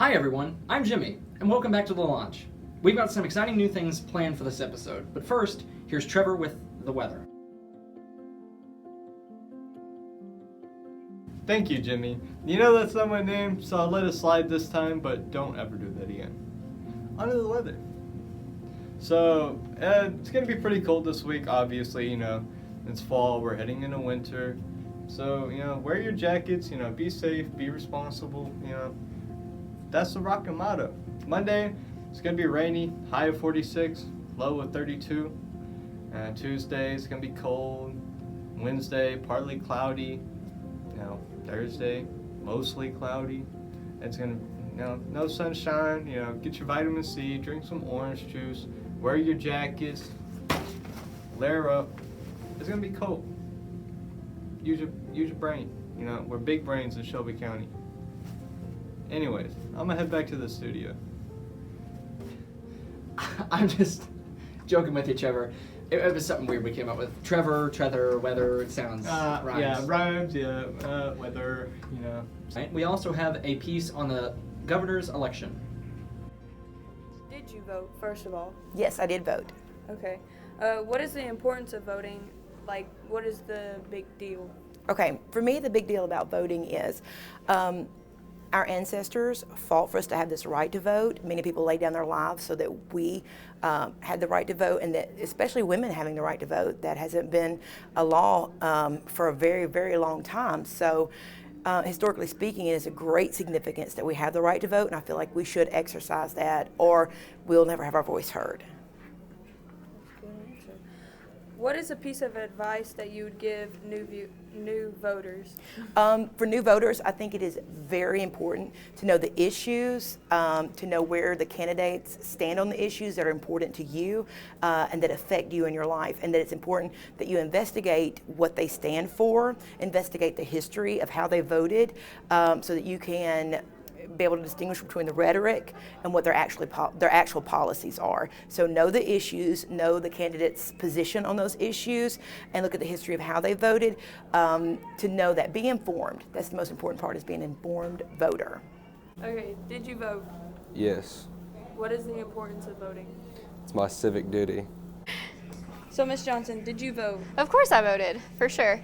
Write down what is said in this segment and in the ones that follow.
Hi everyone, I'm Jimmy, and welcome back to The Launch. We've got some exciting new things planned for this episode, but first, here's Trevor with the weather. Thank you, Jimmy. You know that's not my name, so I'll let it slide this time, but don't ever do that again. On to the weather. So, it's going to be pretty cold this week, obviously, it's fall, we're heading into winter. So, wear your jackets, be safe, be responsible, That's the rocket motto. Monday, it's going to be rainy, high of 46, low of 32. Tuesday, it's going to be cold. Wednesday, partly cloudy. Thursday, mostly cloudy. It's going to, no sunshine. Get your vitamin C, drink some orange juice, wear your jackets, layer up. It's going to be cold. Use your brain. We're big brains in Shelby County. Anyways, I'm gonna head back to the studio. I'm just joking with you, Trevor. It was something weird we came up with. Trevor, weather, it sounds rhymes. Yeah, rhymes, weather, Right. We also have a piece on the governor's election. Did you vote, first of all? Yes, I did vote. Okay. What is the importance of voting? Like, what is the big deal? Okay, for me, the big deal about voting is our ancestors fought for us to have this right to vote. Many people laid down their lives so that we had the right to vote, and that especially women having the right to vote. That hasn't been a law for a very, very long time. So historically speaking, it is a great significance that we have the right to vote, and I feel like we should exercise that or we'll never have our voice heard. What is a piece of advice that you would give new voters? For new voters, I think it is very important to know the issues, to know where the candidates stand on the issues that are important to you and that affect you in your life, and that it's important that you investigate what they stand for, investigate the history of how they voted, so that you can be able to distinguish between the rhetoric and what their actual policies are. So know the issues, know the candidate's position on those issues, and look at the history of how they voted to know that. Be informed. That's the most important part, is being an informed voter. Okay, did you vote? Yes. What is the importance of voting? It's my civic duty. So, Ms. Johnson, did you vote? Of course I voted, for sure.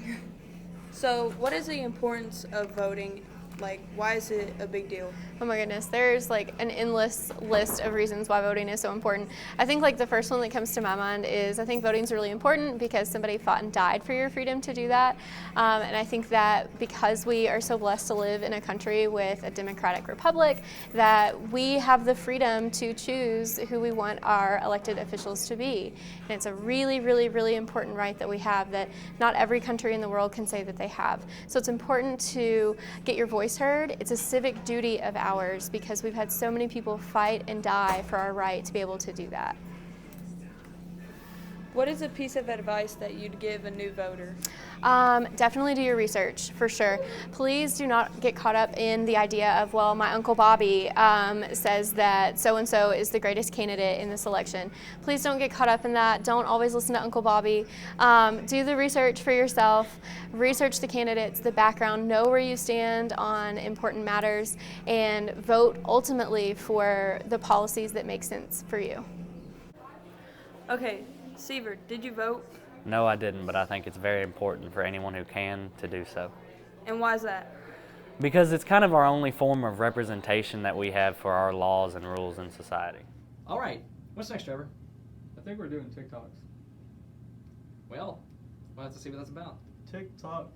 So, what is the importance of voting? Like, why is it a big deal? Oh my goodness, there's like an endless list of reasons why voting is so important. I think like the first one that comes to my mind is I think voting is really important because somebody fought and died for your freedom to do that. And I think that because we are so blessed to live in a country with a democratic republic, that we have the freedom to choose who we want our elected officials to be. And it's a really, really, really important right that we have that not every country in the world can say that they have. So it's important to get your voice heard. It's a civic duty of ours because we've had so many people fight and die for our right to be able to do that. What is a piece of advice that you'd give a new voter? Definitely do your research, for sure. Please do not get caught up in the idea of, well, my Uncle Bobby says that so-and-so is the greatest candidate in this election. Please don't get caught up in that. Don't always listen to Uncle Bobby. Do the research for yourself. Research the candidates, the background, know where you stand on important matters, and vote ultimately for the policies that make sense for you. Okay, Seaver, did you vote? No, I didn't, but I think it's very important for anyone who can to do so. And why is that? Because it's kind of our only form of representation that we have for our laws and rules in society. All right, what's next, Trevor? I think we're doing TikToks. Well, we'll have to see what that's about. TikTok.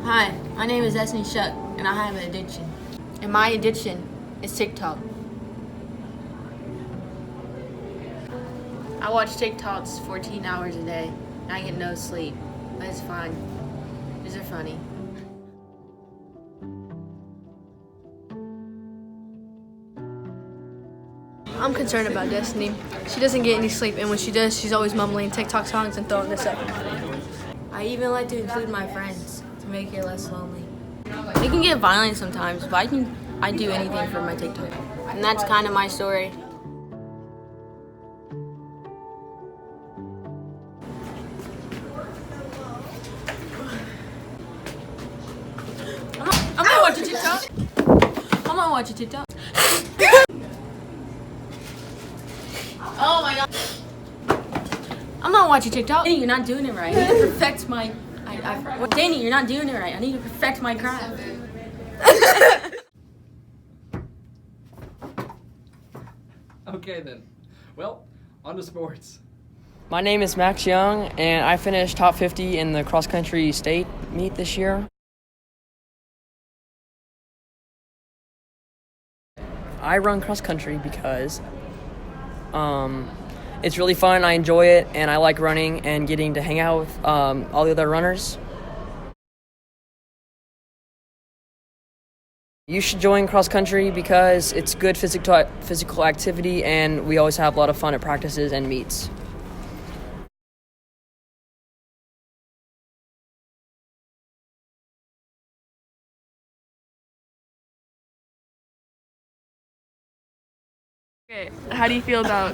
Hi, my name is Destiny Shuck, and I have an addiction. And my addiction is TikTok. I watch TikToks 14 hours a day, and I get no sleep, but it's fine. These are funny. I'm concerned about Destiny. She doesn't get any sleep, and when she does, she's always mumbling TikTok songs and throwing this up. I even like to include my friends to make it less lonely. It can get violent sometimes, but I do anything for my TikTok. And that's kind of my story. not watching TikTok. Oh my god. I'm not watching TikTok. Danny, you're not doing it right. I need to perfect my. Danny, you're not doing it right. I need to perfect my craft. Okay then. Well, on to sports. My name is Max Young, and I finished top 50 in the cross-country state meet this year. I run cross-country because it's really fun, I enjoy it, and I like running and getting to hang out with all the other runners. You should join cross-country because it's good physical activity, and we always have a lot of fun at practices and meets. Okay, how do you feel about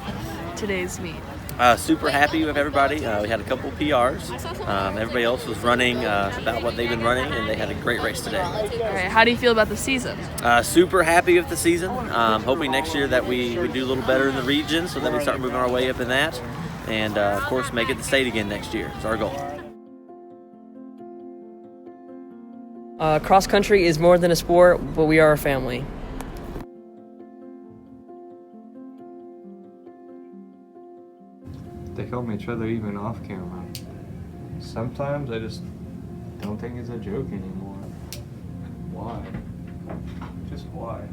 today's meet? Super happy with everybody. We had a couple PRs. Everybody else was running about what they've been running, and they had a great race today. All right, how do you feel about the season? Super happy with the season. Hoping next year that we do a little better in the region so that we start moving our way up in that. And, of course, make it the state again next year. It's our goal. Cross country is more than a sport, but we are a family. They help each other even off camera. Sometimes I just don't think it's a joke anymore. Why? Just why?